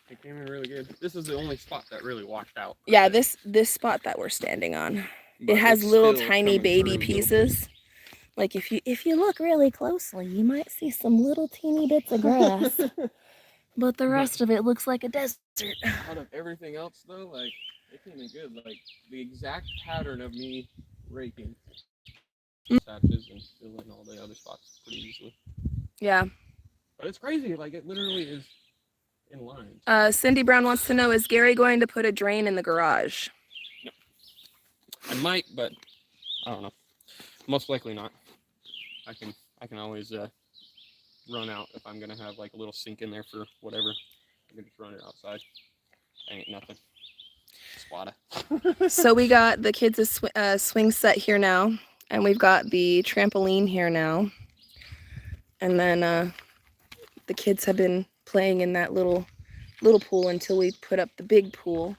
It came in really good. This is the only spot that really washed out. Yeah, this spot that we're standing on, But it has little still tiny coming baby through a little pieces. Like if you look really closely, you might see some little teeny bits of grass. But the rest of it looks like a desert. Out of everything else though, like it came in good. Like the exact pattern of me raking patches and filling all the other spots pretty easily. Yeah. But it's crazy. Like it literally is in line. Cindy Brown wants to know, is Gary going to put a drain in the garage? No. I might, but I don't know. Most likely not. I can always run out if I'm gonna have like a little sink in there for whatever. I can just run it outside. Ain't nothing. Squatta. So we got the kids' swing set here now, and we've got the trampoline here now, and then the kids have been playing in that little pool until we put up the big pool.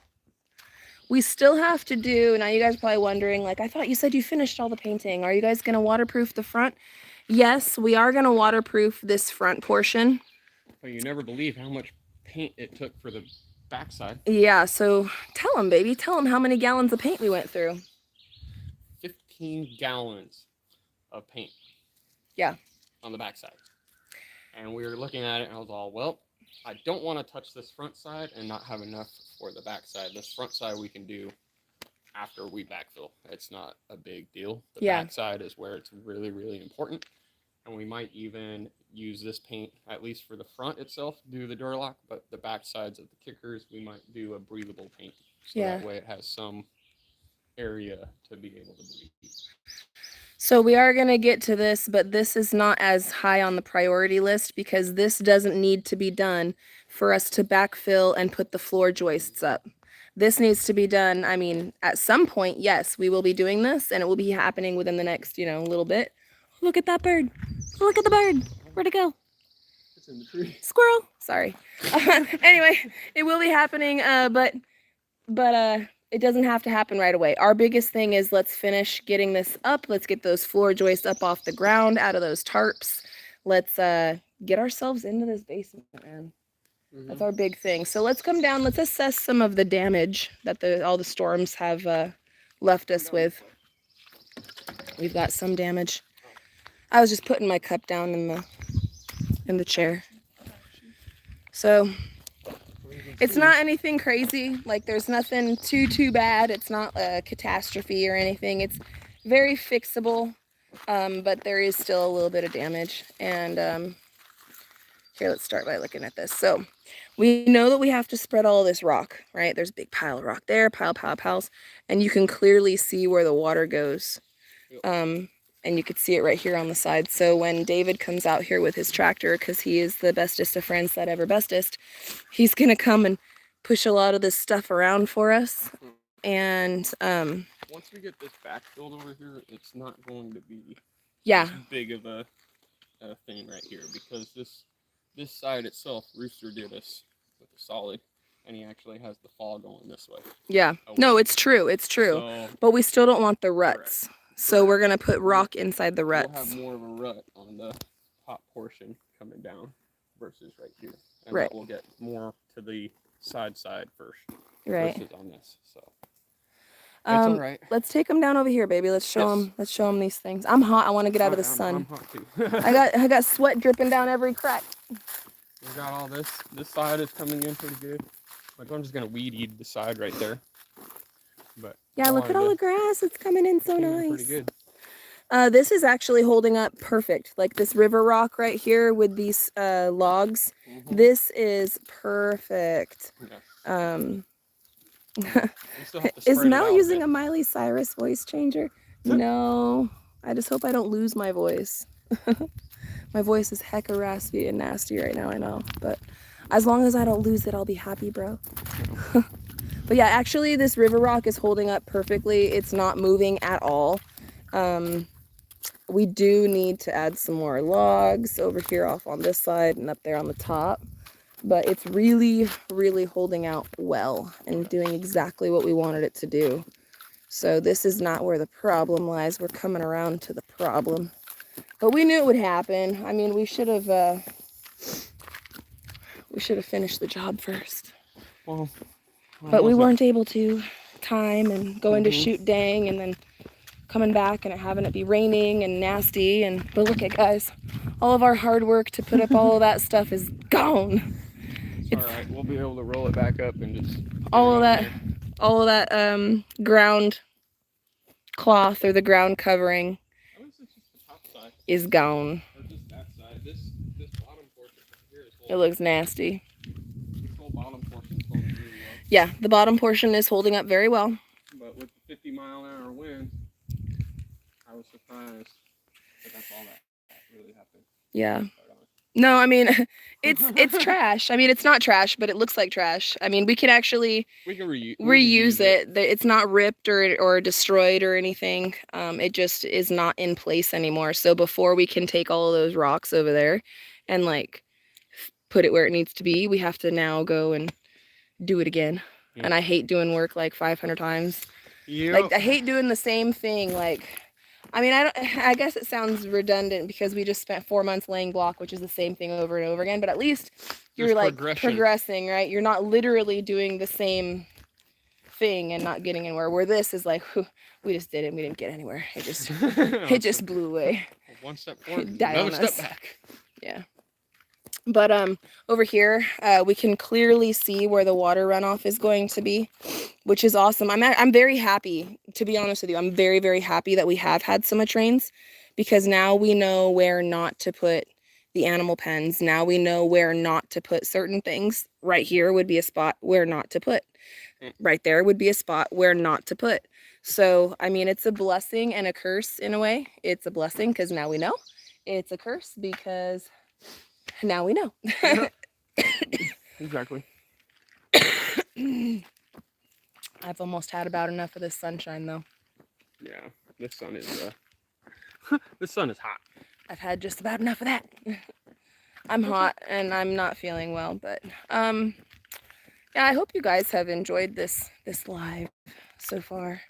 We still have to do, now you guys are probably wondering, like, I thought you said you finished all the painting. Are you guys going to waterproof the front? Yes, we are going to waterproof this front portion. But you never believe how much paint it took for the backside. Yeah, so tell them, baby. Tell them how many gallons of paint we went through. 15 gallons of paint. Yeah. On the backside. And we were looking at it and I was all, well, I don't want to touch this front side and not have enough for the back side. This front side we can do after we backfill. It's not a big deal. The back side is where it's really, really important. And we might even use this paint, at least for the front itself, do the door lock, but the back sides of the kickers, we might do a breathable paint. So that way it has some area to be able to breathe. So we are going to get to this, but this is not as high on the priority list because this doesn't need to be done for us to backfill and put the floor joists up. This needs to be done, I mean, at some point, yes, we will be doing this, and it will be happening within the next, little bit. Look at that bird. Look at the bird. Where'd it go? It's in the tree. Squirrel. Sorry. Anyway, it will be happening, but It doesn't have to happen right away. Our biggest thing is let's finish getting this up. Let's get those floor joists up off the ground, out of those tarps. Let's get ourselves into this basement, man. That's our big thing. So let's come down. Let's assess some of the damage that all the storms have left us with. We've got some damage. I was just putting my cup down in the chair. So it's not anything crazy. Like there's nothing too bad. It's not a catastrophe or anything. It's very fixable, but there is still a little bit of damage. And here, let's start by looking at this. So we know that we have to spread all of this rock, right? There's a big pile of rock there, piles, and you can clearly see where the water goes. And you could see it right here on the side. So when David comes out here with his tractor, because he is the bestest of friends that ever bestest, he's gonna come and push a lot of this stuff around for us. And once we get this backfilled over here, it's not going to be yeah, as big of a thing right here, because this side itself, Rooster did us with a solid, and he actually has the fall going this way. yeah. No, it's true. So, but we still don't want the ruts. Correct. So we're gonna put rock inside the ruts. We'll have more of a rut on the top portion coming down versus right here. And right. That will get more to the side first. Right. Versus on this. So that's all right. Let's take them down over here, baby. Let's show them. Let's show them these things. I'm hot. I want to get out of the sun. I'm hot too. I got sweat dripping down every crack. We got all this. This side is coming in pretty good. Like I'm just gonna weed eat the side right there. But yeah, look at all the grass. It's coming in so nice. Pretty good. This is actually holding up perfect. Like this river rock right here with these logs. This is perfect. Yeah. Is Mel using a Miley Cyrus voice changer? No. I just hope I don't lose my voice. My voice is hecka raspy and nasty right now, I know. But as long as I don't lose it, I'll be happy, bro. But yeah, actually this river rock is holding up perfectly. It's not moving at all. We do need to add some more logs over here off on this side and up there on the top. But it's really, really holding out well and doing exactly what we wanted it to do. So this is not where the problem lies. We're coming around to the problem. But we knew it would happen. I mean, we should have finished the job first. Well, but we weren't able to. Time and going to shoot dang and then coming back and having it be raining and nasty. But look at guys, all of our hard work to put up all of that stuff is gone. It's all right. We'll be able to roll it back up and just all of that ground cloth or the ground covering is gone. Or just that side. This bottom portion here is it looks nasty. This whole bottom portion is holding really well. Yeah, the bottom portion is holding up very well. But with the 50-mile-an-hour wind, I was surprised that that's all that really happened. Yeah. No, I mean, it's trash. I mean, it's not trash, but it looks like trash. I mean, we can actually reuse it. It's not ripped or destroyed or anything. It just is not in place anymore. So before we can take all of those rocks over there and like put it where it needs to be, we have to now go and do it again. Yeah. And I hate doing work like 500 times. Yep. Like I hate doing the same thing. Like, I mean, I guess it sounds redundant because we just spent 4 months laying block, which is the same thing over and over again. But at least you're like progressing, right? You're not literally doing the same thing and not getting anywhere. Where this is like, we just did it and we didn't get anywhere. It just it just blew away. One step forward, another step back. Yeah. But over here, we can clearly see where the water runoff is going to be, which is awesome. I'm very happy, to be honest with you. I'm very, very happy that we have had so much rains because now we know where not to put the animal pens. Now we know where not to put certain things. Right here would be a spot where not to put. Right there would be a spot where not to put. So, I mean, it's a blessing and a curse in a way. It's a blessing because now we know. It's a curse because now we know. Exactly. I've almost had about enough of this sunshine though. Yeah, this sun is this sun is hot. I've had just about enough of that. I'm hot and I'm not feeling well, but Yeah, I hope you guys have enjoyed this live so far.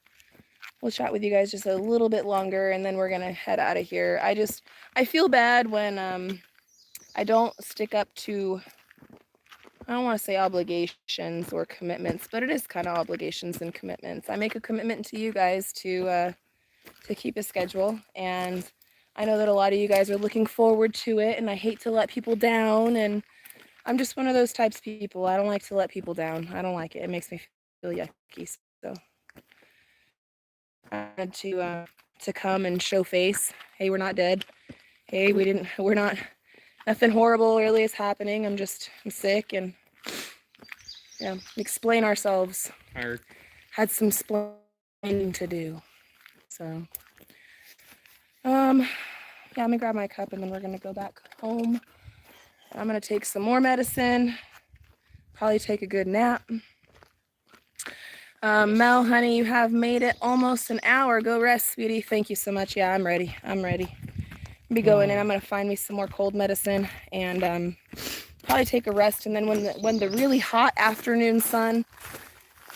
We'll chat with you guys just a little bit longer, and then we're gonna head out of here. I feel bad when I don't stick up to, I don't want to say obligations or commitments, but it is kind of obligations and commitments. I make a commitment to you guys to keep a schedule, and I know that a lot of you guys are looking forward to it, and I hate to let people down, and I'm just one of those types of people. I don't like to let people down. I don't like it. It makes me feel yucky. So I wanted to come and show face. Hey, we're not dead. Hey, we're not, nothing horrible really is happening. I'm sick, and yeah, explain ourselves. Tired. Had some explaining to do. So, yeah, let me grab my cup, and then we're gonna go back home. I'm gonna take some more medicine, probably take a good nap. Mel, honey, you have made it almost an hour. Go rest, sweetie. Thank you so much. Yeah, I'm ready. I'll be going in. I'm gonna find me some more cold medicine and probably take a rest. And then when the really hot afternoon sun,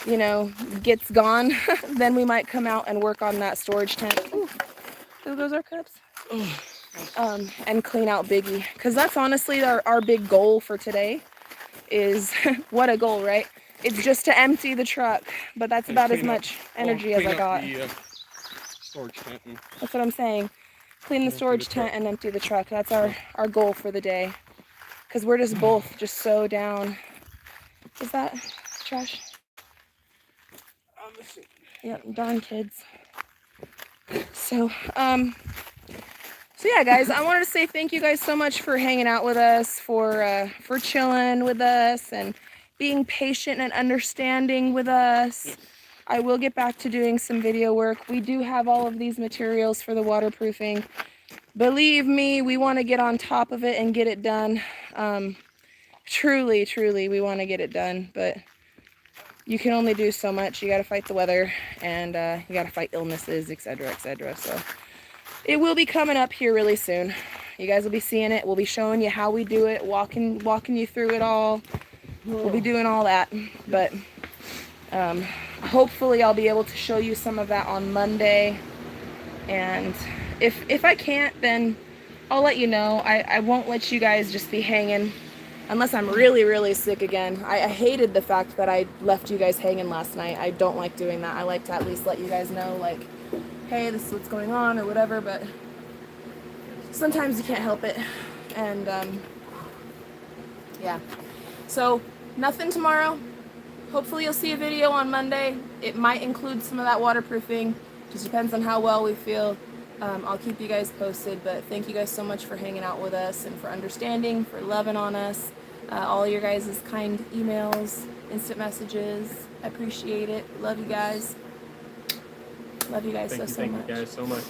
you know, gets gone, then we might come out and work on that storage tent. Ooh, those are cups. And clean out Biggie, because that's honestly our big goal for today. Is what a goal, right? It's just to empty the truck, but that's about as much energy as I got. The, storage tent. That's what I'm saying. Clean the storage tent and empty the truck. That's our goal for the day. Because we're just both just so down. Is that trash? Yep, darn kids. So yeah, guys, I wanted to say thank you guys so much for hanging out with us, for chilling with us, and being patient and understanding with us. I will get back to doing some video work. We do have all of these materials for the waterproofing. Believe me, we want to get on top of it and get it done. Truly, we want to get it done, but you can only do so much. You got to fight the weather, and you got to fight illnesses, etc., etc. So it will be coming up here really soon. You guys will be seeing it. We'll be showing you how we do it, walking you through it all. We'll be doing all that, but hopefully I'll be able to show you some of that on Monday. And if I can't, then I'll let you know. I won't let you guys just be hanging unless I'm really sick again. I hated the fact that I left you guys hanging last night. I don't like doing that. I like to at least let you guys know, like, hey, this is what's going on or whatever, but sometimes you can't help it. And yeah, so nothing tomorrow. Hopefully you'll see a video on Monday. It might include some of that waterproofing. Just depends on how well we feel. I'll keep you guys posted, but thank you guys so much for hanging out with us and for understanding, for loving on us. All your guys' kind emails, instant messages. I appreciate it. Love you guys. Love you guys so much. Thank you guys so much.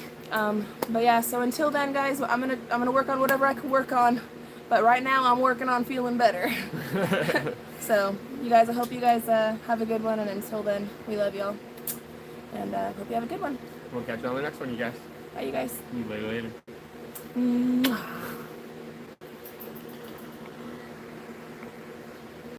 But yeah, so until then, guys, I'm gonna work on whatever I can work on. But right now, I'm working on feeling better. So, you guys, I hope you guys have a good one. And until then, we love y'all. And hope you have a good one. We'll catch you on the next one, you guys. Bye, you guys. Later. Mwah.